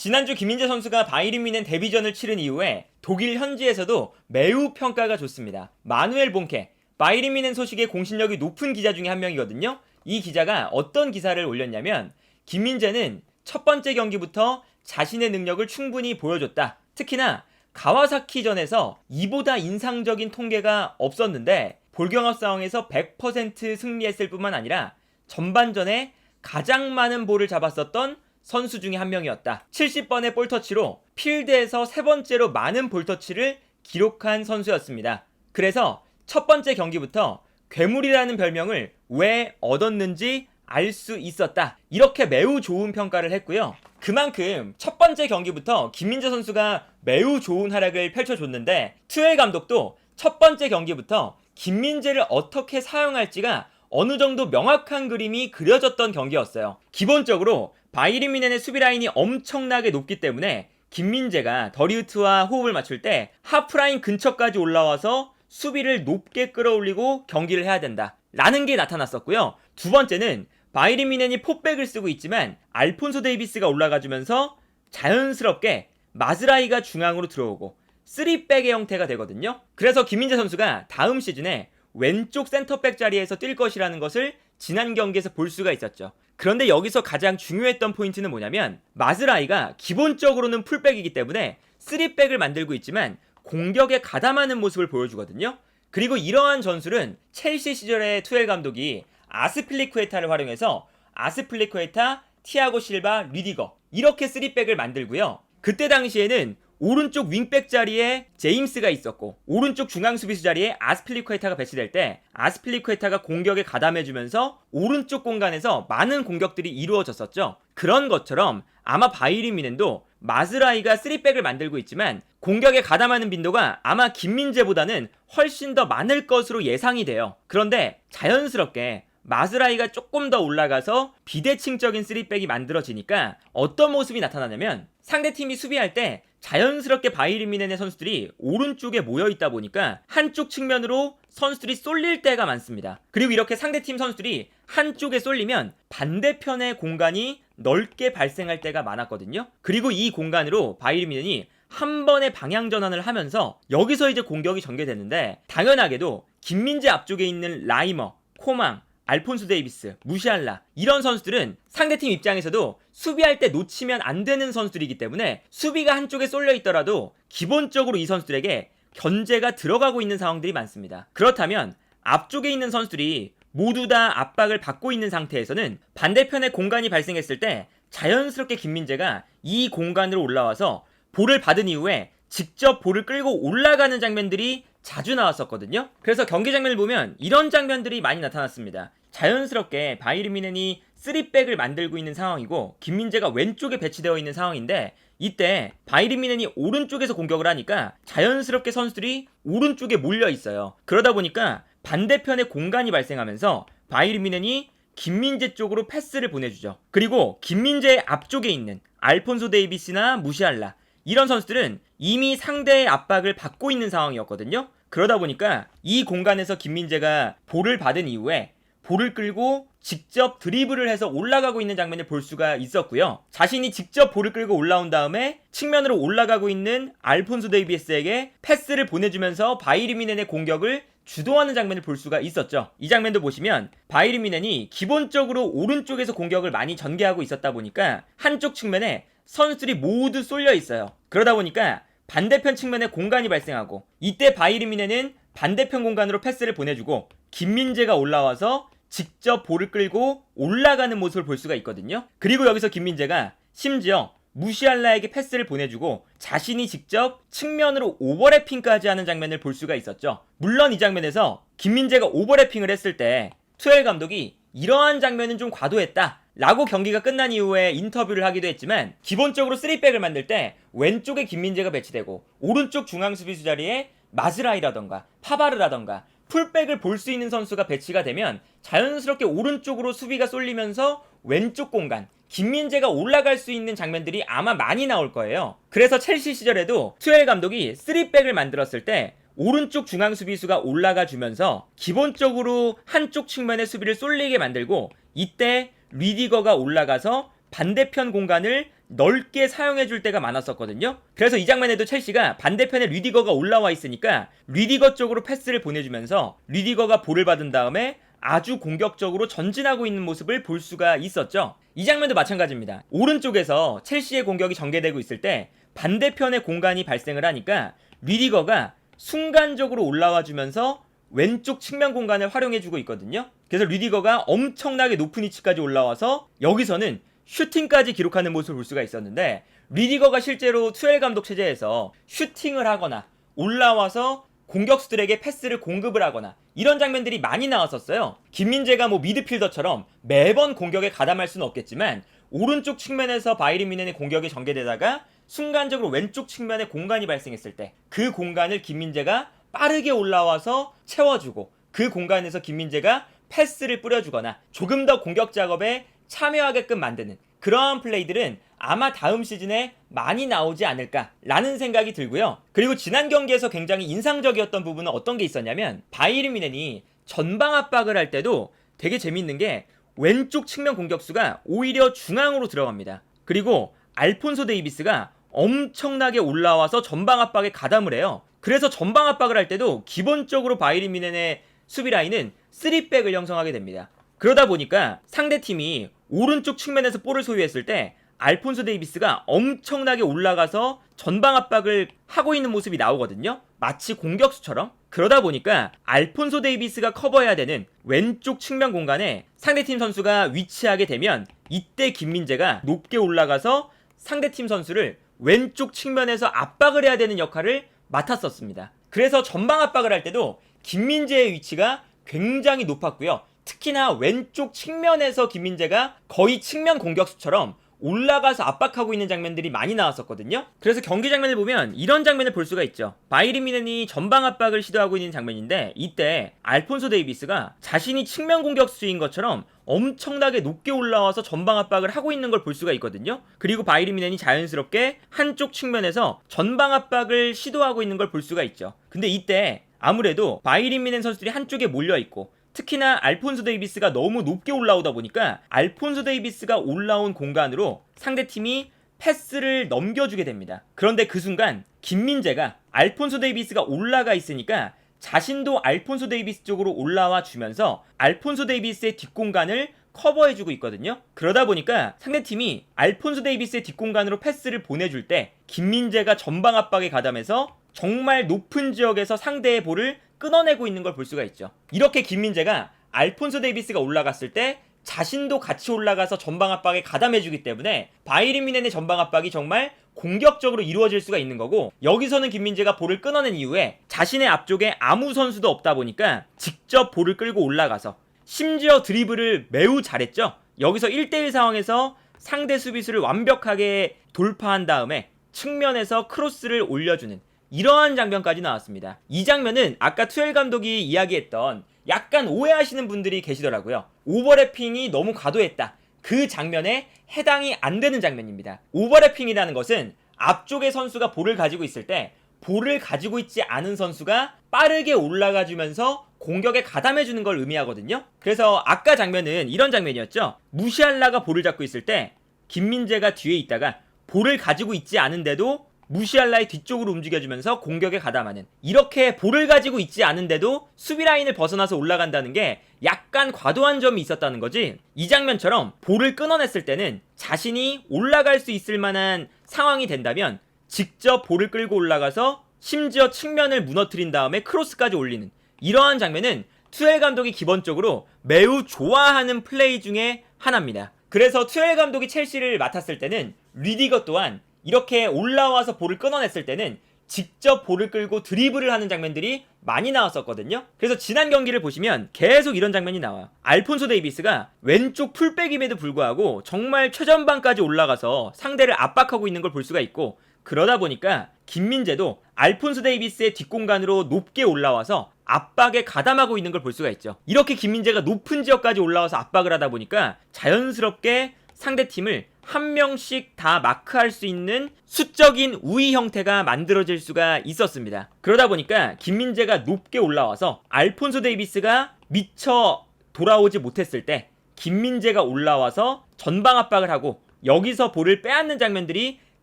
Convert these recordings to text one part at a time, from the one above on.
지난주 김민재 선수가 바이에른 뮌헨 데뷔전을 치른 이후에 독일 현지에서도 매우 평가가 좋습니다. 마누엘 본케, 바이에른 뮌헨 소식에 공신력이 높은 기자 중에 한 명이거든요. 이 기자가 어떤 기사를 올렸냐면 김민재는 첫 번째 경기부터 자신의 능력을 충분히 보여줬다. 특히나 가와사키전에서 이보다 인상적인 통계가 없었는데 볼경합 상황에서 100% 승리했을 뿐만 아니라 전반전에 가장 많은 볼을 잡았었던 선수 중에 한 명이었다. 70번의 볼터치로 필드에서 세 번째로 많은 볼터치를 기록한 선수였습니다. 그래서 첫 번째 경기부터 괴물이라는 별명을 왜 얻었는지 알 수 있었다. 이렇게 매우 좋은 평가를 했고요. 그만큼 첫 번째 경기부터 김민재 선수가 매우 좋은 활약을 펼쳐줬는데 투엘 감독도 첫 번째 경기부터 김민재를 어떻게 사용할지가 어느 정도 명확한 그림이 그려졌던 경기였어요. 기본적으로 바이에른 뮌헨의 수비 라인이 엄청나게 높기 때문에 김민재가 더리우트와 호흡을 맞출 때 하프라인 근처까지 올라와서 수비를 높게 끌어올리고 경기를 해야 된다 라는 게 나타났었고요. 두 번째는 바이에른 뮌헨이 포백을 쓰고 있지만 알폰소 데이비스가 올라가주면서 자연스럽게 마즈라이가 중앙으로 들어오고 3백의 형태가 되거든요. 그래서 김민재 선수가 다음 시즌에 왼쪽 센터백 자리에서 뛸 것이라는 것을 지난 경기에서 볼 수가 있었죠. 그런데 여기서 가장 중요했던 포인트는 뭐냐면 마즈라이가 기본적으로는 풀백이기 때문에 3백을 만들고 있지만 공격에 가담하는 모습을 보여주거든요. 그리고 이러한 전술은 첼시 시절의 투엘 감독이 아스필리쿠에타를 활용해서 아스필리쿠에타, 티아고 실바, 리디거 이렇게 3백을 만들고요. 그때 당시에는 오른쪽 윙백 자리에 제임스가 있었고 오른쪽 중앙 수비수 자리에 아스필리쿠에타가 배치될 때 아스필리쿠에타가 공격에 가담해주면서 오른쪽 공간에서 많은 공격들이 이루어졌었죠. 그런 것처럼 아마 바이에른 뮌헨도 마즈라이가 3백을 만들고 있지만 공격에 가담하는 빈도가 아마 김민재보다는 훨씬 더 많을 것으로 예상이 돼요. 그런데 자연스럽게 마즈라이가 조금 더 올라가서 비대칭적인 3백이 만들어지니까 어떤 모습이 나타나냐면 상대팀이 수비할 때 자연스럽게 바이에른 뮌헨의 선수들이 오른쪽에 모여있다 보니까 한쪽 측면으로 선수들이 쏠릴 때가 많습니다. 그리고 이렇게 상대팀 선수들이 한쪽에 쏠리면 반대편의 공간이 넓게 발생할 때가 많았거든요. 그리고 이 공간으로 바이에른 뮌헨이 한 번의 방향 전환을 하면서 여기서 이제 공격이 전개되는데 당연하게도 김민재 앞쪽에 있는 라이머, 코망, 알폰소 데이비스, 무시알라 이런 선수들은 상대팀 입장에서도 수비할 때 놓치면 안 되는 선수들이기 때문에 수비가 한쪽에 쏠려 있더라도 기본적으로 이 선수들에게 견제가 들어가고 있는 상황들이 많습니다. 그렇다면 앞쪽에 있는 선수들이 모두 다 압박을 받고 있는 상태에서는 반대편에 공간이 발생했을 때 자연스럽게 김민재가 이 공간으로 올라와서 볼을 받은 이후에 직접 볼을 끌고 올라가는 장면들이 자주 나왔었거든요. 그래서 경기 장면을 보면 이런 장면들이 많이 나타났습니다. 자연스럽게 바이에른 뮌헨이 3백을 만들고 있는 상황이고 김민재가 왼쪽에 배치되어 있는 상황인데 이때 바이에른 뮌헨이 오른쪽에서 공격을 하니까 자연스럽게 선수들이 오른쪽에 몰려 있어요. 그러다 보니까 반대편에 공간이 발생하면서 바이에른 뮌헨이 김민재 쪽으로 패스를 보내주죠. 그리고 김민재의 앞쪽에 있는 알폰소 데이비스나 무시알라 이런 선수들은 이미 상대의 압박을 받고 있는 상황이었거든요. 그러다 보니까 이 공간에서 김민재가 볼을 받은 이후에 볼을 끌고 직접 드리블을 해서 올라가고 있는 장면을 볼 수가 있었고요. 자신이 직접 볼을 끌고 올라온 다음에 측면으로 올라가고 있는 알폰소 데이비스에게 패스를 보내주면서 바이에른 뮌헨의 공격을 주도하는 장면을 볼 수가 있었죠. 이 장면도 보시면 바이에른 뮌헨이 기본적으로 오른쪽에서 공격을 많이 전개하고 있었다 보니까 한쪽 측면에 선수들이 모두 쏠려 있어요. 그러다 보니까 반대편 측면에 공간이 발생하고 이때 바이에른 뮌헨은 반대편 공간으로 패스를 보내주고 김민재가 올라와서 직접 볼을 끌고 올라가는 모습을 볼 수가 있거든요. 그리고 여기서 김민재가 심지어 무시알라에게 패스를 보내주고 자신이 직접 측면으로 오버래핑까지 하는 장면을 볼 수가 있었죠. 물론 이 장면에서 김민재가 오버래핑을 했을 때 투엘 감독이 이러한 장면은 좀 과도했다 라고 경기가 끝난 이후에 인터뷰를 하기도 했지만 기본적으로 3백을 만들 때 왼쪽에 김민재가 배치되고 오른쪽 중앙 수비수 자리에 마즈라이라던가 파바르라던가 풀백을 볼 수 있는 선수가 배치가 되면 자연스럽게 오른쪽으로 수비가 쏠리면서 왼쪽 공간 김민재가 올라갈 수 있는 장면들이 아마 많이 나올 거예요. 그래서 첼시 시절에도 투엘 감독이 3백을 만들었을 때 오른쪽 중앙 수비수가 올라가 주면서 기본적으로 한쪽 측면의 수비를 쏠리게 만들고 이때 리디거가 올라가서 반대편 공간을 넓게 사용해줄 때가 많았었거든요. 그래서 이 장면에도 첼시가 반대편에 류디거가 올라와 있으니까 류디거 쪽으로 패스를 보내주면서 류디거가 볼을 받은 다음에 아주 공격적으로 전진하고 있는 모습을 볼 수가 있었죠. 이 장면도 마찬가지입니다. 오른쪽에서 첼시의 공격이 전개되고 있을 때 반대편에 공간이 발생을 하니까 류디거가 순간적으로 올라와 주면서 왼쪽 측면 공간을 활용해주고 있거든요. 그래서 류디거가 엄청나게 높은 위치까지 올라와서 여기서는 슈팅까지 기록하는 모습을 볼 수가 있었는데, 류디거가 실제로 투엘 감독 체제에서 슈팅을 하거나 올라와서 공격수들에게 패스를 공급을 하거나 이런 장면들이 많이 나왔었어요. 김민재가 미드필더처럼 매번 공격에 가담할 수는 없겠지만 오른쪽 측면에서 바이에른 뮌헨의 공격이 전개되다가 순간적으로 왼쪽 측면에 공간이 발생했을 때 그 공간을 김민재가 빠르게 올라와서 채워주고 그 공간에서 김민재가 패스를 뿌려주거나 조금 더 공격 작업에 참여하게끔 만드는 그러한 플레이들은 아마 다음 시즌에 많이 나오지 않을까라는 생각이 들고요. 그리고 지난 경기에서 굉장히 인상적이었던 부분은 어떤 게 있었냐면, 바이에른 뮌헨이 전방 압박을 할 때도 되게 재밌는 게 왼쪽 측면 공격수가 오히려 중앙으로 들어갑니다. 그리고 알폰소 데이비스가 엄청나게 올라와서 전방 압박에 가담을 해요. 그래서 전방 압박을 할 때도 기본적으로 바이에른 뮌헨의 수비 라인은 3백을 형성하게 됩니다. 그러다 보니까 상대팀이 오른쪽 측면에서 볼을 소유했을 때 알폰소 데이비스가 엄청나게 올라가서 전방 압박을 하고 있는 모습이 나오거든요. 마치 공격수처럼. 그러다 보니까 알폰소 데이비스가 커버해야 되는 왼쪽 측면 공간에 상대팀 선수가 위치하게 되면 이때 김민재가 높게 올라가서 상대팀 선수를 왼쪽 측면에서 압박을 해야 되는 역할을 맡았었습니다. 그래서 전방 압박을 할 때도 김민재의 위치가 굉장히 높았고요. 특히나 왼쪽 측면에서 김민재가 거의 측면 공격수처럼 올라가서 압박하고 있는 장면들이 많이 나왔었거든요. 그래서 경기 장면을 보면 이런 장면을 볼 수가 있죠. 바이에른 뮌헨이 전방 압박을 시도하고 있는 장면인데, 이때 알폰소 데이비스가 자신이 측면 공격수인 것처럼 엄청나게 높게 올라와서 전방 압박을 하고 있는 걸 볼 수가 있거든요. 그리고 바이에른 뮌헨이 자연스럽게 한쪽 측면에서 전방 압박을 시도하고 있는 걸 볼 수가 있죠. 근데 이때 아무래도 바이에른 뮌헨 선수들이 한쪽에 몰려있고, 특히나 알폰소 데이비스가 너무 높게 올라오다 보니까 알폰소 데이비스가 올라온 공간으로 상대팀이 패스를 넘겨주게 됩니다. 그런데 그 순간 김민재가 알폰소 데이비스가 올라가 있으니까 자신도 알폰소 데이비스 쪽으로 올라와 주면서 알폰소 데이비스의 뒷공간을 커버해주고 있거든요. 그러다 보니까 상대팀이 알폰소 데이비스의 뒷공간으로 패스를 보내줄 때 김민재가 전방 압박에 가담해서 정말 높은 지역에서 상대의 볼을 끊어내고 있는 걸 볼 수가 있죠. 이렇게 김민재가 알폰소 데이비스가 올라갔을 때 자신도 같이 올라가서 전방 압박에 가담해주기 때문에 바이에른 뮌헨의 전방 압박이 정말 공격적으로 이루어질 수가 있는 거고, 여기서는 김민재가 볼을 끊어낸 이후에 자신의 앞쪽에 아무 선수도 없다 보니까 직접 볼을 끌고 올라가서 심지어 드리블을 매우 잘했죠. 여기서 1대1 상황에서 상대 수비수를 완벽하게 돌파한 다음에 측면에서 크로스를 올려주는 이러한 장면까지 나왔습니다. 이 장면은 아까 투엘 감독이 이야기했던, 약간 오해하시는 분들이 계시더라고요. 오버래핑이 너무 과도했다, 그 장면에 해당이 안 되는 장면입니다. 오버래핑이라는 것은 앞쪽의 선수가 볼을 가지고 있을 때 볼을 가지고 있지 않은 선수가 빠르게 올라가 주면서 공격에 가담해 주는 걸 의미하거든요. 그래서 아까 장면은 이런 장면이었죠. 무시할라가 볼을 잡고 있을 때 김민재가 뒤에 있다가 볼을 가지고 있지 않은데도 무시할라의 뒤쪽으로 움직여주면서 공격에 가담하는, 이렇게 볼을 가지고 있지 않은데도 수비 라인을 벗어나서 올라간다는 게 약간 과도한 점이 있었다는 거지, 이 장면처럼 볼을 끊어냈을 때는 자신이 올라갈 수 있을 만한 상황이 된다면 직접 볼을 끌고 올라가서 심지어 측면을 무너뜨린 다음에 크로스까지 올리는 이러한 장면은 투엘 감독이 기본적으로 매우 좋아하는 플레이 중에 하나입니다. 그래서 투엘 감독이 첼시를 맡았을 때는 류디거 또한 이렇게 올라와서 볼을 끊어냈을 때는 직접 볼을 끌고 드리블을 하는 장면들이 많이 나왔었거든요. 그래서 지난 경기를 보시면 계속 이런 장면이 나와요. 알폰소 데이비스가 왼쪽 풀백임에도 불구하고 정말 최전방까지 올라가서 상대를 압박하고 있는 걸 볼 수가 있고, 그러다 보니까 김민재도 알폰소 데이비스의 뒷공간으로 높게 올라와서 압박에 가담하고 있는 걸 볼 수가 있죠. 이렇게 김민재가 높은 지역까지 올라와서 압박을 하다 보니까 자연스럽게 상대팀을 한 명씩 다 마크할 수 있는 수적인 우위 형태가 만들어질 수가 있었습니다. 그러다 보니까 김민재가 높게 올라와서 알폰소 데이비스가 미처 돌아오지 못했을 때 김민재가 올라와서 전방 압박을 하고 여기서 볼을 빼앗는 장면들이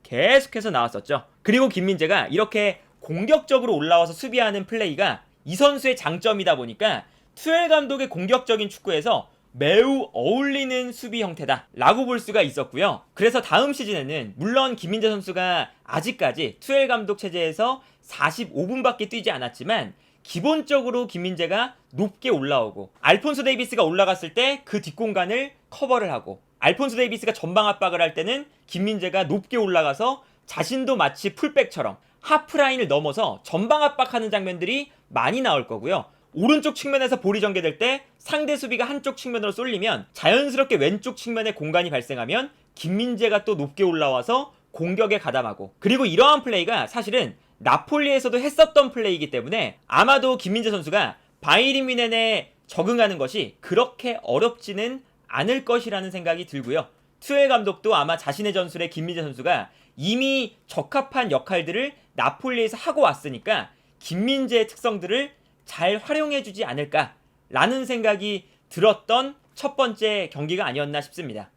계속해서 나왔었죠. 그리고 김민재가 이렇게 공격적으로 올라와서 수비하는 플레이가 이 선수의 장점이다 보니까 투엘 감독의 공격적인 축구에서 매우 어울리는 수비 형태다 라고 볼 수가 있었고요. 그래서 다음 시즌에는 물론 김민재 선수가 아직까지 투엘 감독 체제에서 45분밖에 뛰지 않았지만 기본적으로 김민재가 높게 올라오고 알폰소 데이비스가 올라갔을 때 그 뒷공간을 커버를 하고 알폰소 데이비스가 전방 압박을 할 때는 김민재가 높게 올라가서 자신도 마치 풀백처럼 하프라인을 넘어서 전방 압박하는 장면들이 많이 나올 거고요. 오른쪽 측면에서 볼이 전개될 때 상대 수비가 한쪽 측면으로 쏠리면 자연스럽게 왼쪽 측면에 공간이 발생하면 김민재가 또 높게 올라와서 공격에 가담하고, 그리고 이러한 플레이가 사실은 나폴리에서도 했었던 플레이이기 때문에 아마도 김민재 선수가 바이에른 뮌헨에 적응하는 것이 그렇게 어렵지는 않을 것이라는 생각이 들고요. 투엘 감독도 아마 자신의 전술에 김민재 선수가 이미 적합한 역할들을 나폴리에서 하고 왔으니까 김민재의 특성들을 잘 활용해주지 않을까라는 생각이 들었던 첫 번째 경기가 아니었나 싶습니다.